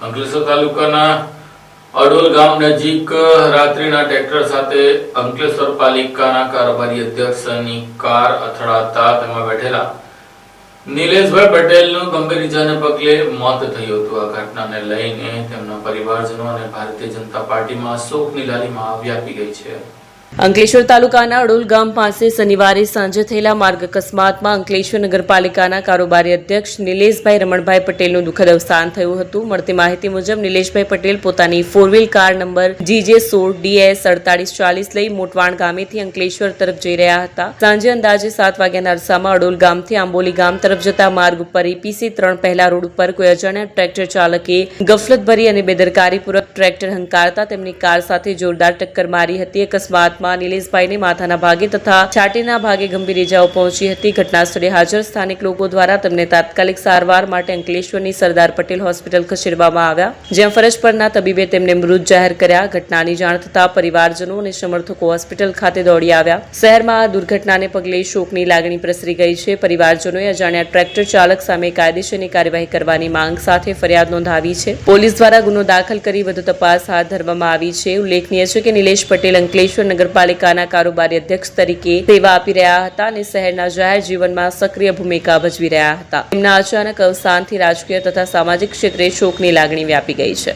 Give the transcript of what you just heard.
અંકલેશ્વર તાલુકાના અડોલ ગામ નજીક રાત્રિના ટ્રેક્ટર સાથે અંકલેશ્વર પાલિકાના કારોબારી અધ્યક્ષની કાર અથડાતા તેમાં બેઠેલા નિલેશભાઈ પટેલનું ગંભીર ઇજાને પગલે મોત થયું હતું। આ ઘટનાને લઈને તેમના પરિવારજનો અને ભારતીય જનતા પાર્ટીમાં શોકની લાલીમાં વ્યાપી ગઈ છે। અંકલેશ્વર તાલુકાના અડોલ ગામ પાસે શનિવારે સાંજે થયેલા માર્ગ અકસ્માતમાં અંકલેશ્વર નગરપાલિકાના કારોબારી અધ્યક્ષ નિલેશભાઈ રમણભાઈ પટેલનું દુઃખદ અવસાન થયું હતું। મળતી માહિતી મુજબ નિલેશભાઈ પટેલ પોતાની 4 વ્હીલ કાર નંબર GJ16DS4840 લઈ મોટવાણ ગામેથી અંકલેશ્વર તરફ જઈ રહ્યા હતા। સાંજે અંદાજે 7 વાગ્યાના અરસામાં અડોલ ગામથી આંબોલી ગામ તરફ જતા માર્ગ ઉપર EPC 3 પહેલા રોડ ઉપર કોઈ અજાણ્યા ટ્રેક્ટર ચાલકે ગફલતભરી અને બેદરકારીપૂર્વક ટ્રેક્ટર હંકારતા તેમની કાર સાથે જોરદાર ટક્કર મારી હતી। અકસ્માત નિલેશભાઈને માથાના ભાગે તથા છાતીના ભાગે ગંભીર ઇજાઓ પહોંચી હતી। ઘટના સ્થળે હાજર સ્થાનિક લોકો દ્વારા તેમને તાત્કાલિક સારવાર માટે અંકલેશ્વરની સરદાર પટેલ હોસ્પિટલ ખસેડવામાં આવ્યા, જ્યાં ફરજ પરના તબીબે તેમને મૃત જાહેર કર્યા। ઘટનાની જાણ થતાં પરિવારજનો અને સમર્થકો હોસ્પિટલ ખાતે દોડી આવ્યા। શહેરમાં આ દુર્ઘટનાને પગલે શોકની લાગણી પ્રસરી ગઈ છે। પરિવારજનોએ અજાણ્યા ટ્રેક્ટર ચાલક સામે કાયદેસરની કાર્યવાહી કરવાની માંગ સાથે ફરિયાદ નોંધાવી છે। પોલીસ દ્વારા ગુનો દાખલ કરી વધુ તપાસ હાથ ધરવામાં આવી છે। ઉલ્લેખનીય છે કે નિલેશ પટેલ અંકલેશ્વર નગરપાલિકાના કારોબારી અધ્યક્ષ તરીકે સેવા આપી રહ્યા હતા અને શહેરના જાહેર જીવનમાં સક્રિય ભૂમિકા ભજવી રહ્યા હતા। તેમના અચાનક અવસાનથી રાજકીય તથા સામાજિક ક્ષેત્રે શોકની લાગણી વ્યાપી ગઈ છે।